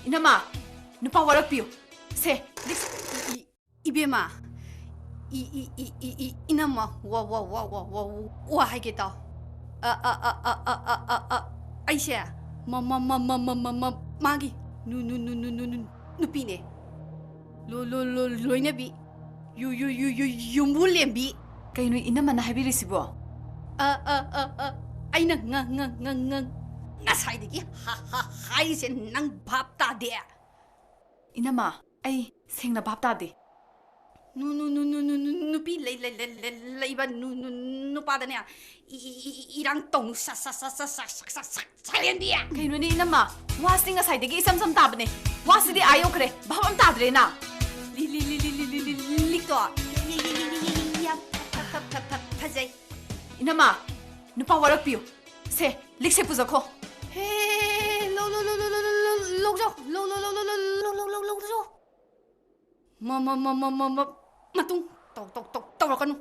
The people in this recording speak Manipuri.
Inama, nupa warak piyo. Se, Ibema. Inama, wa haige tao. Aisha, magi, nupine. Loina bi, yumbulembi. Kayo inama na habirisibo. Aina ngasay haise nang bapta de. Inama, ay sing na bapta de. Nupi laiba nupada niya irang tong sayan dia. Kayo ni inama, wasi nga say digi isam tabne. Wasi di ayaw kre, baham tadre na. Likto. Pazay. Inama, nupa warak piyo. Se, likse puzo ko. Hey, lokjo. Matung, tau rakanu.